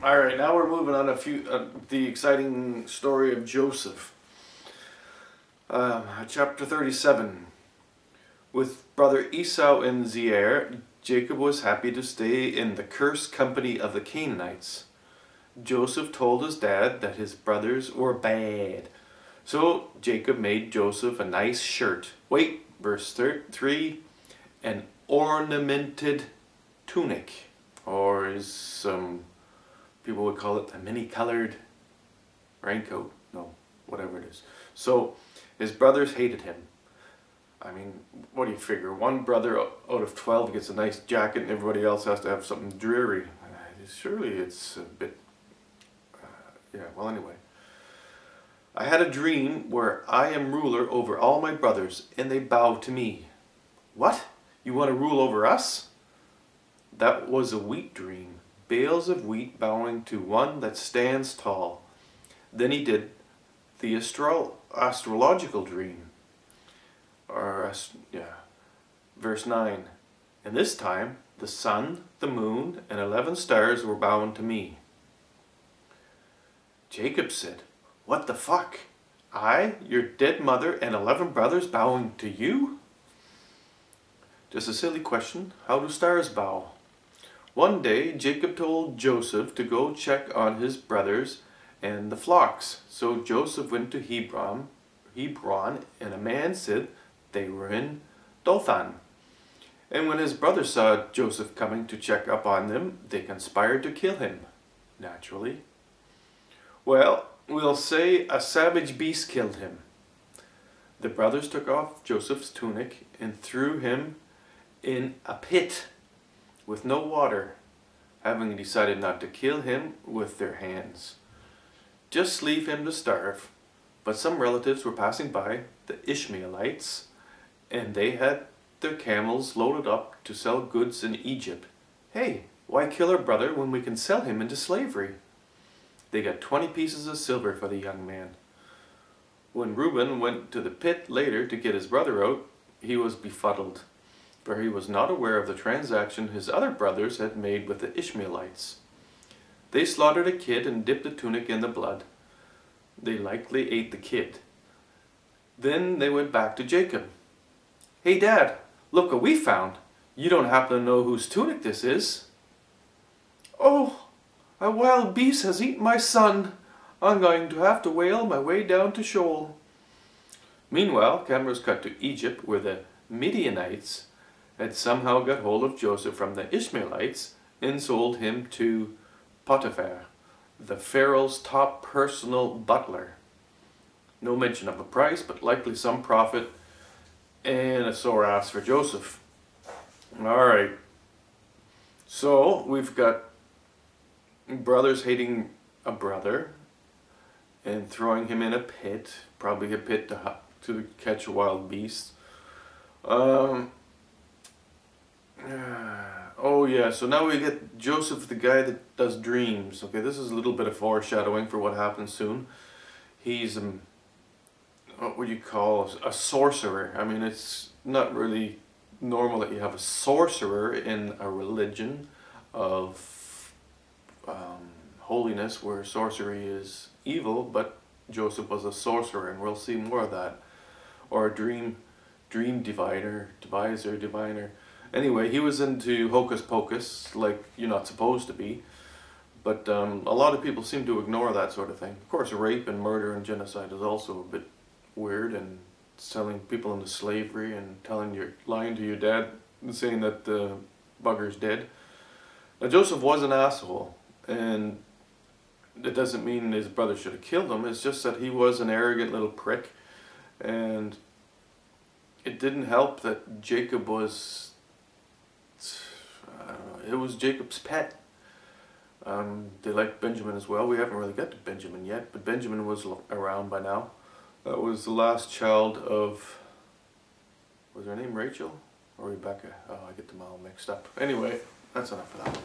All right, now we're moving on the exciting story of Joseph. Chapter 37. With brother Esau in Seir, Jacob was happy to stay in the cursed company of the Canaanites. Joseph told his dad that his brothers were bad. So Jacob made Joseph a nice shirt. Wait, verse 3, an ornamented tunic, or as some people would call it, a many-colored raincoat. No, whatever it is. So his brothers hated him. I mean, what do you figure? One brother out of 12 gets a nice jacket and everybody else has to have something dreary. Surely it's a bit... yeah, well, anyway. I had a dream where I am ruler over all my brothers and they bow to me. What? You want to rule over us? That was a wheat dream. Bales of wheat bowing to one that stands tall. Then he did the astrological dream. Verse 9. And this time the sun, the moon, and 11 stars were bowing to me. Jacob said, "What the fuck? I, your dead mother, and 11 brothers bowing to you?" Just a silly question. How do stars bow? One day Jacob told Joseph to go check on his brothers and the flocks. So Joseph went to Hebron, and a man said they were in Dothan. And when his brothers saw Joseph coming to check up on them, they conspired to kill him. Naturally. Well, we'll say a savage beast killed him. The brothers took off Joseph's tunic and threw him in a pit with no water, having decided not to kill him with their hands. Just leave him to starve. But some relatives were passing by, the Ishmaelites, and they had their camels loaded up to sell goods in Egypt. Hey, why kill our brother when we can sell him into slavery? They got 20 pieces of silver for the young man. When Reuben went to the pit later to get his brother out, he was befuddled, for he was not aware of the transaction his other brothers had made with the Ishmaelites. They slaughtered a kid and dipped the tunic in the blood. They likely ate the kid. Then they went back to Jacob. "Hey Dad, look what we found. You don't happen to know whose tunic this is?" "Oh, a wild beast has eaten my son. I'm going to have to whale my way down to Sheol." Meanwhile, cameras cut to Egypt, where the Midianites had somehow got hold of Joseph from the Ishmaelites and sold him to Potiphar, the Pharaoh's top personal butler. No mention of a price, but likely some profit and a sore ass for Joseph. Alright, so we've got brothers hating a brother and throwing him in a pit, probably a pit to catch a wild beast. Oh yeah, so now we get Joseph, the guy that does dreams. Okay, this is a little bit of foreshadowing for what happens soon. He's, what would you call a sorcerer? I mean, it's not really normal that you have a sorcerer in a religion of holiness where sorcery is evil, but Joseph was a sorcerer, and we'll see more of that. Or a dream diviner. Anyway, he was into hocus pocus, like you're not supposed to be. But a lot of people seem to ignore that sort of thing. Of course, rape and murder and genocide is also a bit weird, and selling people into slavery and lying to your dad and saying that the bugger's dead. Now, Joseph was an asshole, and it doesn't mean his brother should have killed him. It's just that he was an arrogant little prick, and it didn't help that Jacob was... I don't know, it was Jacob's pet. They liked Benjamin as well. We haven't really got to Benjamin yet, but Benjamin was around by now. That was the last child of... was her name Rachel? Or Rebecca? Oh, I get them all mixed up. Anyway, that's enough of that.